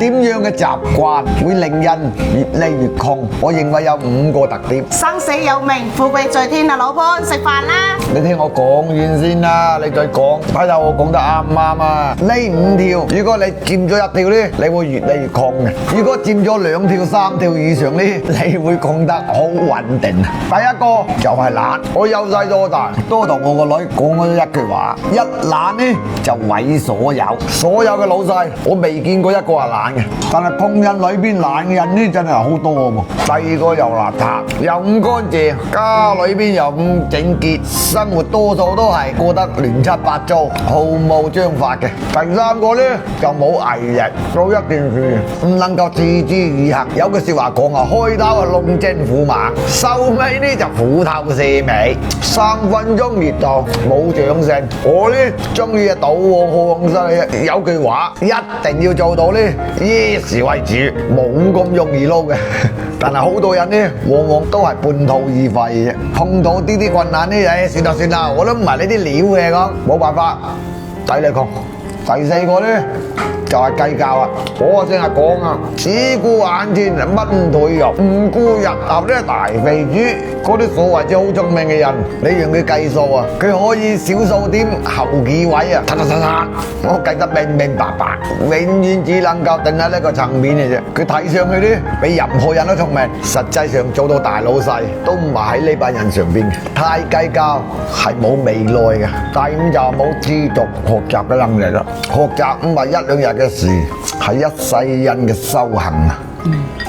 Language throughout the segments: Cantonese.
點樣嘅習慣會令人越嚟越窮？我認為有5個特點。生死有命，富貴在天啊！老婆，食飯啦！你聽我講完先啦，你再講，睇下我講得啱唔啱啊？呢5條，如果你佔咗1條呢，你會越嚟越窮嘅；如果佔咗2條、3條以上呢，你會窮得好穩定。第一個就係懶，我由細到大都同我個女講咗一句話：一懶呢就毀所有。所有嘅老細，我未見過一個係懶嘅，但係烹飪裏邊懶嘅人呢真係好多喎。第二個又邋遢，又唔乾淨，家裏邊又唔整潔，生活多數都係過得亂七八糟，毫無章法嘅。第三個呢就冇毅力，做一件事唔能夠持之以恆。有句説話講啊，開頭啊龍精虎猛，收尾呢就虎頭蛇尾，3分鐘熱度冇掌聲。我呢中意啊賭王項勢，有句話一定要做到呢，yes 為主，冇咁容易撈嘅。但係好多人呢，往往都係半途而廢嘅，碰到啲困難呢，算啦算啦，我都唔係呢啲料嘅講，冇辦法，抵你窮。第4個呢就係計較啊！我成日講啊，只顧眼前蚊腿肉，唔顧日後呢大肥豬。嗰啲所謂之好聰明嘅人，你讓佢計數啊，佢可以小數點後幾位啊，我計得明明白白，永遠只能夠定喺呢個層面嘅啫。佢睇上去呢，比任何人都聰明，實際上做到大老細都唔係喺呢班人上邊嘅。太計較係冇未來嘅。第5就冇自主學習嘅能力啦。學習唔係1、2日嘅事，係一世人嘅修行啊！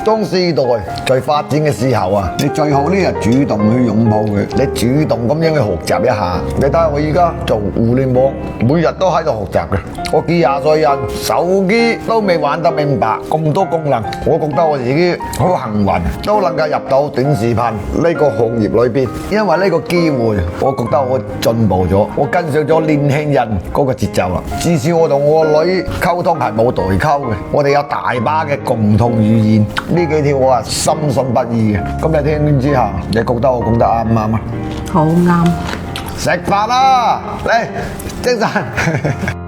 當時代在發展嘅時候啊，你最好呢係主動去擁抱佢，你主動咁樣去學習一下。你睇下我而家做互聯網，每日都喺度學習嘅。我幾廿歲人，手機都未玩得明白，咁多功能，我覺得我自己好幸運，都能夠入到短視頻呢個行業裏邊。因為呢個機會，我覺得我進步咗，我跟上咗年輕人嗰個節奏啦。至少我同我女溝通係冇代溝嘅，我哋有大把嘅共同語言。呢幾條我係深信不疑嘅。咁你聽完之後，你覺得我講得啱唔啱啊？好啱。食飯啦，嚟精神。